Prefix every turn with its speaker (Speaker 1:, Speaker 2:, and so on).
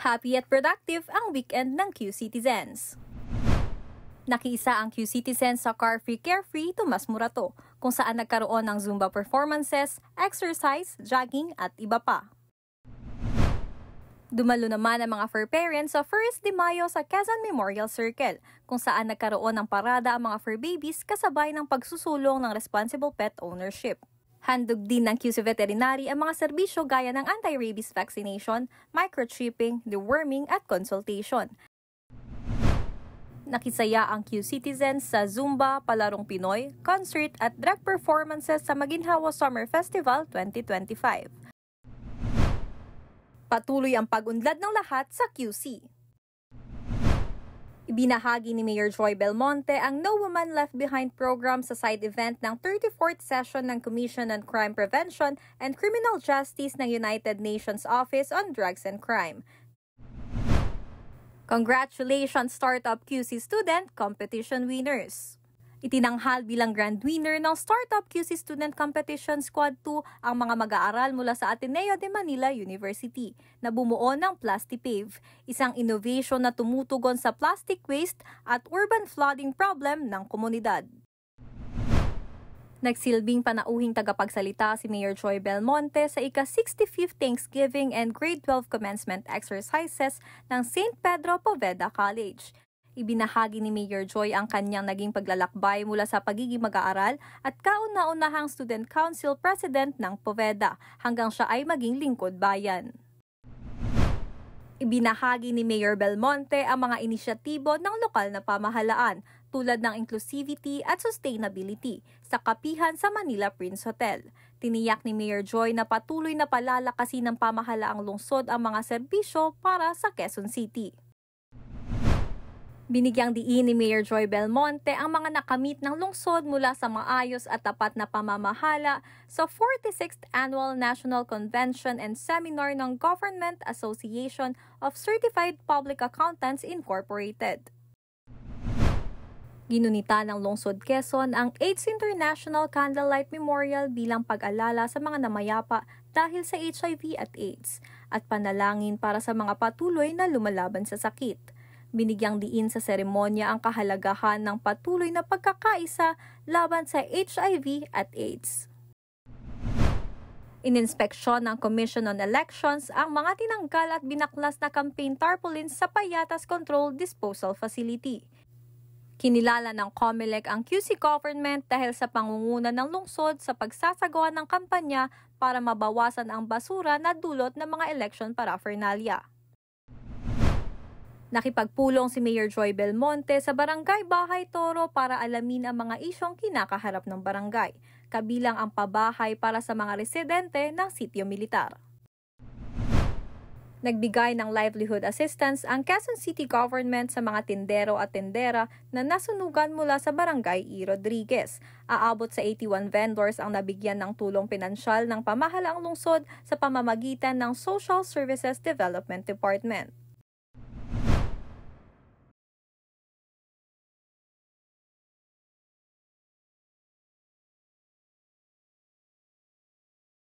Speaker 1: Happy at productive ang weekend ng Q-Citizens. Nakiisa ang Q-Citizens sa Car-Free Carefree Tomas Morato, kung saan nagkaroon ng Zumba performances, exercise, jogging at iba pa. Dumalo naman ang mga fur parents sa Furist de Mayo sa Quezon Memorial Circle, kung saan nagkaroon ng parada ang mga fur babies kasabay ng pagsusulong ng responsible pet ownership. Handog din ng QC Veterinary ang mga serbisyo gaya ng anti-rabies vaccination, microchipping, deworming at consultation. Nakisaya ang Q-Citizens sa Zumba, Palarong Pinoy, concert at drag performances sa Maginhawa Summer Festival 2025. Patuloy ang pag-unlad ng lahat sa QC. Ibinahagi ni Mayor Joy Belmonte ang No Woman Left Behind program sa side event ng 34th session ng Commission on Crime Prevention and Criminal Justice ng United Nations Office on Drugs and Crime. Congratulations Startup QC Student Competition winners! Itinanghal bilang grand winner ng Startup QC Student Competition Squad 2 ang mga mag-aaral mula sa Ateneo de Manila University na bumuo ng Plastipave, isang innovation na tumutugon sa plastic waste at urban flooding problem ng komunidad. Nagsilbing panauhing tagapagsalita si Mayor Joy Belmonte sa ika-65th Thanksgiving and Grade 12 Commencement Exercises ng St. Pedro Poveda College. Ibinahagi ni Mayor Joy ang kanyang naging paglalakbay mula sa pagiging mag-aaral at kauna-unahang Student Council President ng Poveda hanggang siya ay maging lingkod bayan. Ibinahagi ni Mayor Belmonte ang mga inisyatibo ng lokal na pamahalaan tulad ng inclusivity at sustainability sa kapihan sa Manila Prince Hotel. Tiniyak ni Mayor Joy na patuloy na palalakasin ng pamahalaang lungsod ang mga serbisyo para sa Quezon City. Binigyang diin ni Mayor Joy Belmonte ang mga nakamit ng lungsod mula sa maayos at tapat na pamamahala sa 46th Annual National Convention and Seminar ng Government Association of Certified Public Accountants Incorporated. Ginunita ng Lungsod Quezon ang AIDS International Candlelight Memorial bilang pag-alala sa mga namayapa dahil sa HIV at AIDS at panalangin para sa mga patuloy na lumalaban sa sakit. Binigyang diin sa seremonya ang kahalagahan ng patuloy na pagkakaisa laban sa HIV at AIDS. Ininspeksyon ng Commission on Elections ang mga tinanggal at binaklas na campaign tarpaulins sa Payatas Control Disposal Facility. Kinilala ng COMELEC ang QC government dahil sa pangunguna ng lungsod sa pagsasagawa ng kampanya para mabawasan ang basura na dulot ng mga election paraphernalia. Nakipagpulong si Mayor Joy Belmonte sa Barangay Bahay Toro para alamin ang mga isyong kinakaharap ng barangay, kabilang ang pabahay para sa mga residente ng sitio militar. Nagbigay ng livelihood assistance ang Quezon City Government sa mga tindero at tindera na nasunugan mula sa Barangay E. Rodriguez. Aabot sa 81 vendors ang nabigyan ng tulong pinansyal ng pamahalaang lungsod sa pamamagitan ng Social Services Development Department.